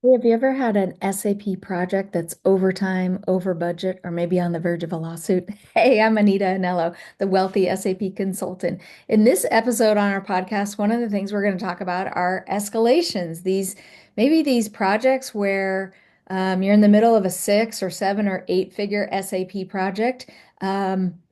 Hey, have you ever had an SAP project that's overtime, over budget, or maybe on the verge of a lawsuit? Hey, I'm Anita Anello, the Wealthy SAP Consultant. In this episode on our podcast, one of the things we're going to talk about are escalations. Maybe these projects where you're in the middle of a six or seven or eight figure SAP project.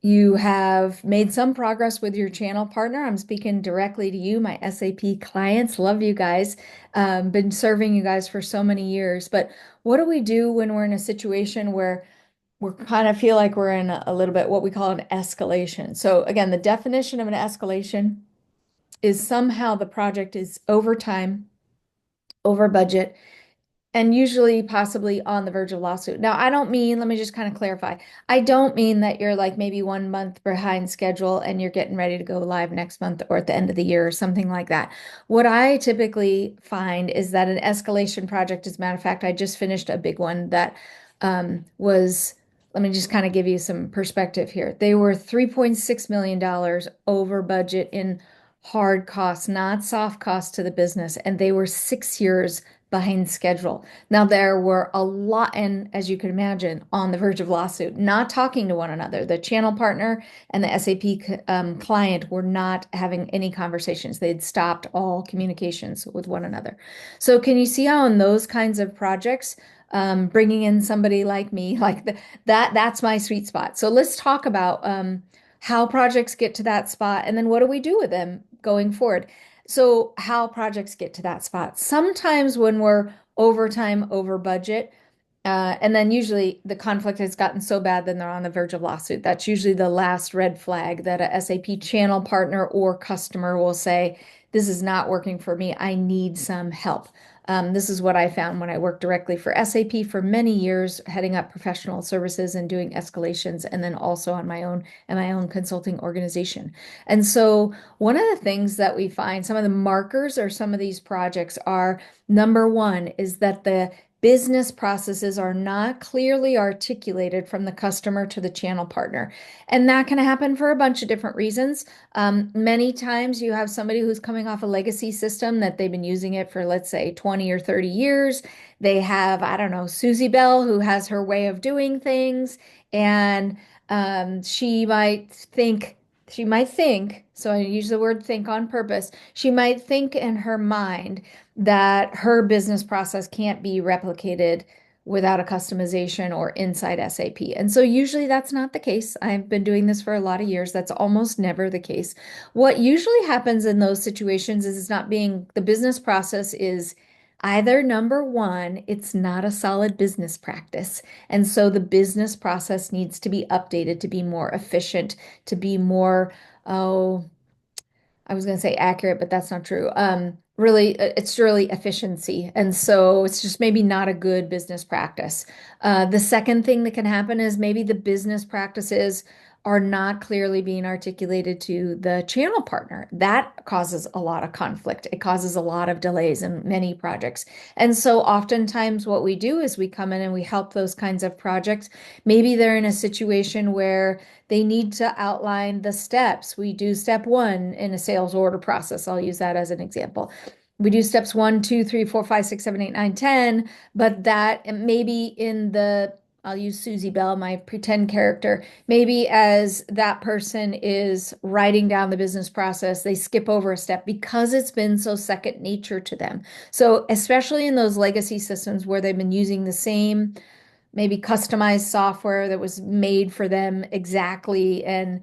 You have made some progress with your channel partner. I'm speaking directly to you, my SAP clients. Love you guys. Been serving you guys for so many years. But what do we do when we're in a situation where we're kind of feel like we're in a little bit what we call an escalation? So again, the definition of an escalation is somehow the project is over time, over budget, and usually possibly on the verge of lawsuit. Now, I don't mean, let me just kind of clarify. I don't mean that you're like maybe 1 month behind schedule and you're getting ready to go live next month or at the end of the year or something like that. What I typically find is that an escalation project, as a matter of fact, I just finished a big one that was, let me just kind of give you some perspective here. They were $3.6 million over budget in hard costs, not soft costs to the business, and they were 6 years behind schedule. Now, there were a lot, and as you can imagine, on the verge of lawsuit, not talking to one another. The channel partner and the SAP client were not having any conversations. They had stopped all communications with one another. So, can you see how in those kinds of projects, bringing in somebody like me, that's my sweet spot. So, let's talk about how projects get to that spot, and then what do we do with them going forward? So, how projects get to that spot? Sometimes when we're overtime, over budget, and then usually the conflict has gotten so bad, then they're on the verge of lawsuit. That's usually the last red flag that a SAP channel partner or customer will say, "This is not working for me. I need some help." This is what I found when I worked directly for SAP for many years, heading up professional services and doing escalations, and then also on my own and my own consulting organization. And so, one of the things that we find, some of the markers or some of these projects are number one is that the business processes are not clearly articulated from the customer to the channel partner. And that can happen for a bunch of different reasons. Many times you have somebody who's coming off a legacy system that they've been using it for, let's say, 20 or 30 years. They have, I don't know, Susie Bell, who has her way of doing things, and she might think, so I use the word think on purpose. She might think in her mind that her business process can't be replicated without a customization or inside SAP. And so usually that's not the case. I've been doing this for a lot of years. That's almost never the case. What usually happens in those situations is it's not being, the business process is either number one, it's not a solid business practice. And so the business process needs to be updated to be more efficient, to be more, oh, I was going to say accurate, but that's not true. Really, it's really efficiency. And so it's just maybe not a good business practice. The second thing that can happen is maybe the business practices are not clearly being articulated to the channel partner. That causes a lot of conflict. It causes a lot of delays in many projects. And so oftentimes what we do is we come in and we help those kinds of projects. Maybe they're in a situation where they need to outline the steps. We do step one in a sales order process. I'll use that as an example. We do steps one, two, three, four, five, six, seven, eight, nine, 10, but that maybe in the I'll use Susie Bell, my pretend character. Maybe as that person is writing down the business process, they skip over a step because it's been so second nature to them. So, especially in those legacy systems where they've been using the same maybe customized software that was made for them exactly. And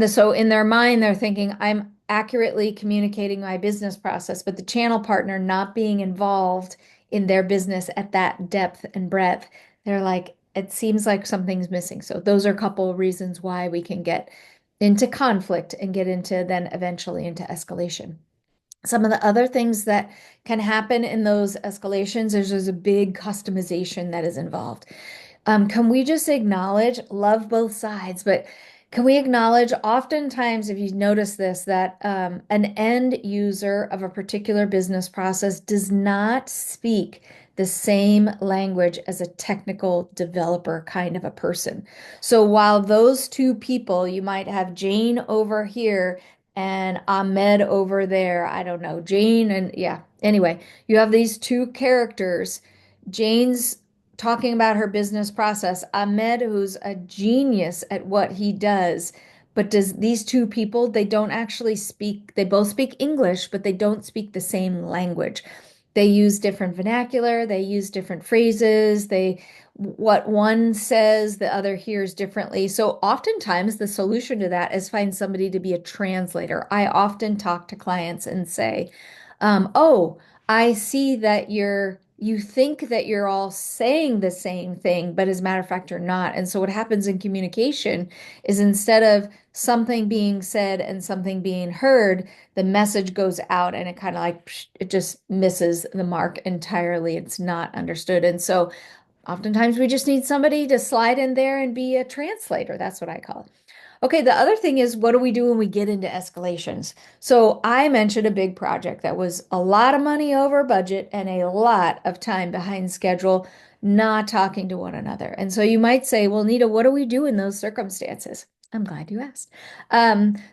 so in their mind, they're thinking, I'm accurately communicating my business process, but the channel partner not being involved in their business at that depth and breadth, they're like, it seems like something's missing. So those are a couple of reasons why we can get into conflict and get into then eventually into escalation. Some of the other things that can happen in those escalations is there's a big customization that is involved. Can we just acknowledge, love both sides, but can we acknowledge oftentimes, if you notice this, that an end user of a particular business process does not speak the same language as a technical developer kind of a person. So while those two people, you might have Jane over here and Ahmed over there. I don't know, Jane and yeah, Anyway, you have these two characters. Jane's talking about her business process. Ahmed, who's a genius at what he does, but does these two people, they don't actually speak, they both speak English, but they don't speak the same language. They use different vernacular, they use different phrases, they what one says, the other hears differently. So oftentimes the solution to that is find somebody to be a translator. I often talk to clients and say, oh, I see that you think that you're all saying the same thing, but as a matter of fact, you're not. And so what happens in communication is instead of something being said and something being heard, the message goes out and it kind of like it just misses the mark entirely. It's not understood. And so oftentimes we just need somebody to slide in there and be a translator. That's what I call it. Okay, the other thing is, what do we do when we get into escalations? So I mentioned a big project that was a lot of money over budget and a lot of time behind schedule, not talking to one another. And so you might say, well, Nita, what do we do in those circumstances? I'm glad you asked.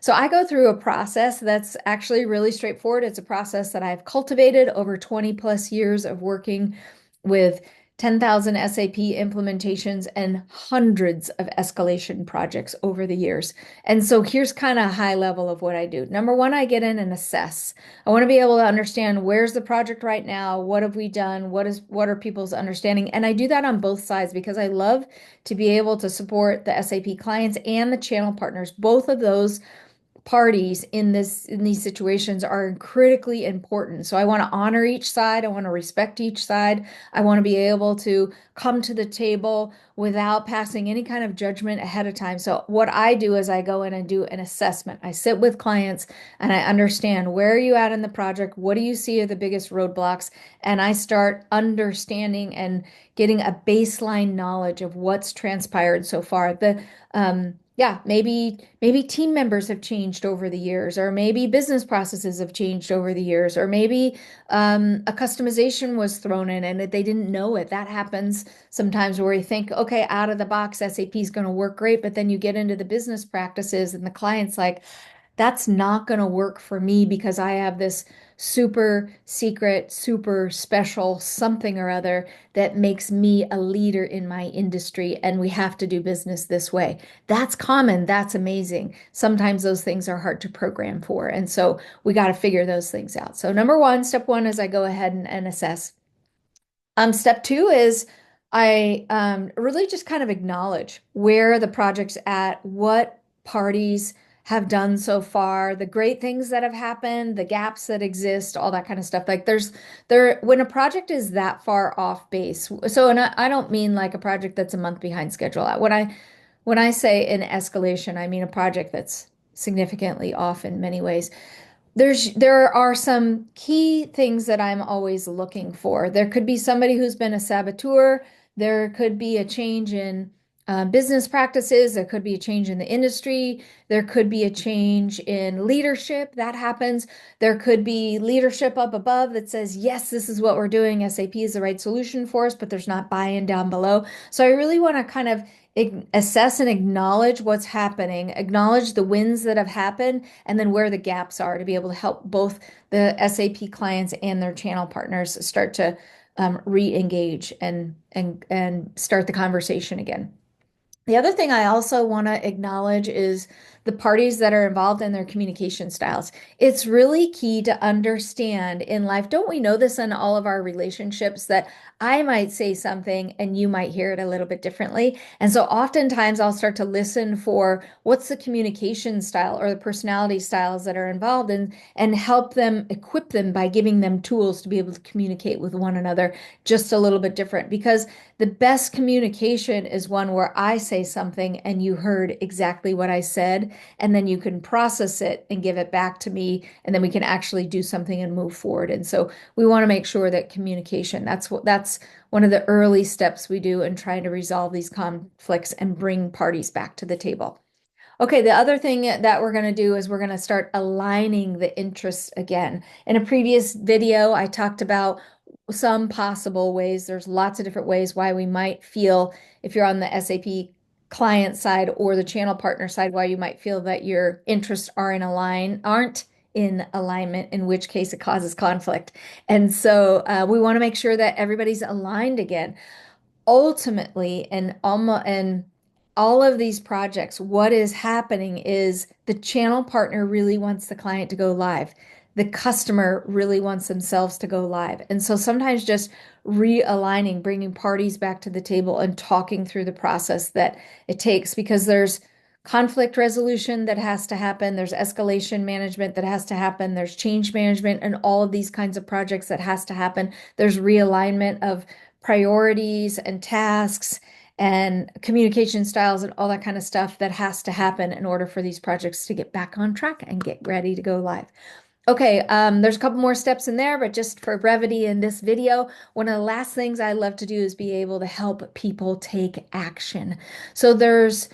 So I go through a process that's actually really straightforward. It's a process that I've cultivated over 20 plus years of working with 10,000 SAP implementations and hundreds of escalation projects over the years. And so here's kind of a high level of what I do. Number one, I get in and assess. I want to be able to understand where's the project right now, what have we done, what are people's understanding, and I do that on both sides because I love to be able to support the SAP clients and the channel partners. Both of those parties in these situations are critically important. So I want to honor each side, I want to respect each side. I want to be able to come to the table without passing any kind of judgment ahead of time. So what I do is I go in and do an assessment. I sit with clients and I understand where are you at in the project? What do you see are the biggest roadblocks? And I start understanding and getting a baseline knowledge of what's transpired so far. Yeah, maybe team members have changed over the years, or maybe business processes have changed over the years, or maybe a customization was thrown in and they didn't know it. That happens sometimes where you think, okay, out of the box, SAP is going to work great, but then you get into the business practices and the client's like, that's not going to work for me because I have this super secret, super special something or other that makes me a leader in my industry, and we have to do business this way. That's common. That's amazing. Sometimes those things are hard to program for. And so we got to figure those things out. So, number one, step one is I go ahead and assess. Step two is I really just kind of acknowledge where the project's at, what parties have done so far, the great things that have happened, the gaps that exist, all that kind of stuff. Like when a project is that far off base. So, and I don't mean like a project that's a month behind schedule. When I say an escalation, I mean a project that's significantly off in many ways. There are some key things that I'm always looking for. There could be somebody who's been a saboteur. There could be a change in business practices. There could be a change in the industry. There could be a change in leadership. That happens. There could be leadership up above that says, yes, this is what we're doing. SAP is the right solution for us, but there's not buy-in down below. So I really want to kind of assess and acknowledge what's happening, acknowledge the wins that have happened, and then where the gaps are to be able to help both the SAP clients and their channel partners start to re-engage and start the conversation again. The other thing I also want to acknowledge is the parties that are involved in their communication styles. It's really key to understand in life. Don't we know this in all of our relationships that I might say something and you might hear it a little bit differently? And so oftentimes I'll start to listen for what's the communication style or the personality styles that are involved and help them equip them by giving them tools to be able to communicate with one another just a little bit different because the best communication is one where I say something and you heard exactly what I said, and then you can process it and give it back to me, and then we can actually do something and move forward. And so we want to make sure that communication, that's one of the early steps we do in trying to resolve these conflicts and bring parties back to the table. Okay, the other thing that we're going to do is we're going to start aligning the interests again. In a previous video, I talked about some possible ways. There's lots of different ways why we might feel, if you're on the SAP client side or the channel partner side, why you might feel that your interests aren't in alignment, in which case it causes conflict. And so we want to make sure that everybody's aligned again. Ultimately, and all of these projects, what is happening is the channel partner really wants the client to go live. The customer really wants themselves to go live. And so sometimes just realigning, bringing parties back to the table and talking through the process that it takes, because there's conflict resolution that has to happen, there's escalation management that has to happen, there's change management and all of these kinds of projects that has to happen. There's realignment of priorities and tasks and communication styles and all that kind of stuff that has to happen in order for these projects to get back on track and get ready to go live. Okay, there's a couple more steps in there, but just for brevity in this video, one of the last things I love to do is be able to help people take action. So there's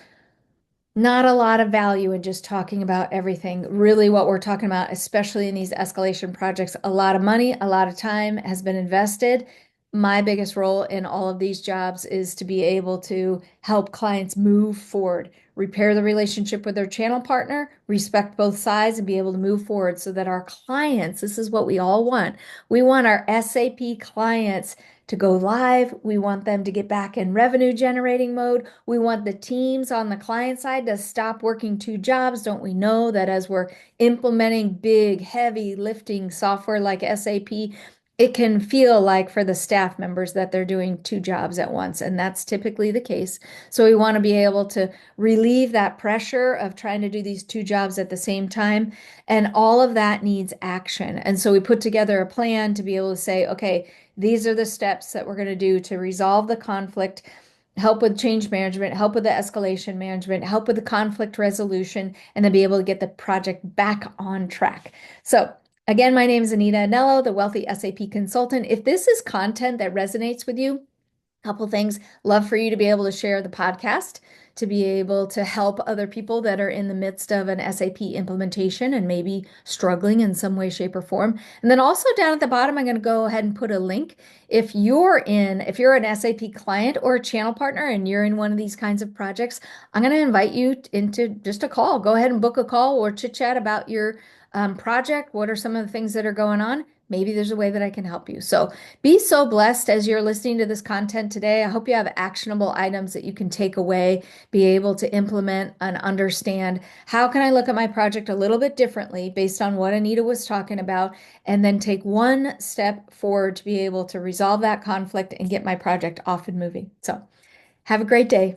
not a lot of value in just talking about everything. Really, what we're talking about, especially in these escalation projects, a lot of money, a lot of time has been invested. My biggest role in all of these jobs is to be able to help clients move forward, repair the relationship with their channel partner, respect both sides, and be able to move forward so that our clients, this is what we all want. We want our SAP clients to go live. We want them to get back in revenue generating mode. We want the teams on the client side to stop working two jobs. Don't we know that as we're implementing big, heavy lifting software like SAP, it can feel like for the staff members that they're doing two jobs at once, and that's typically the case. So we want to be able to relieve that pressure of trying to do these two jobs at the same time, and all of that needs action. And so we put together a plan to be able to say, okay, these are the steps that we're going to do to resolve the conflict, help with change management, help with the escalation management, help with the conflict resolution, and then be able to get the project back on track. So again, my name is Anita Anello, the Wealthy SAP Consultant. If this is content that resonates with you, couple things. Love for you to be able to share the podcast, to be able to help other people that are in the midst of an SAP implementation and maybe struggling in some way, shape, or form. And then also down at the bottom, I'm going to go ahead and put a link. If you're an SAP client or a channel partner and you're in one of these kinds of projects, I'm going to invite you into just a call. Go ahead and book a call or chit chat about your project. What are some of the things that are going on? Maybe there's a way that I can help you. So be so blessed as you're listening to this content today. I hope you have actionable items that you can take away, be able to implement and understand how can I look at my project a little bit differently based on what Anita was talking about, and then take one step forward to be able to resolve that conflict and get my project off and moving. So have a great day.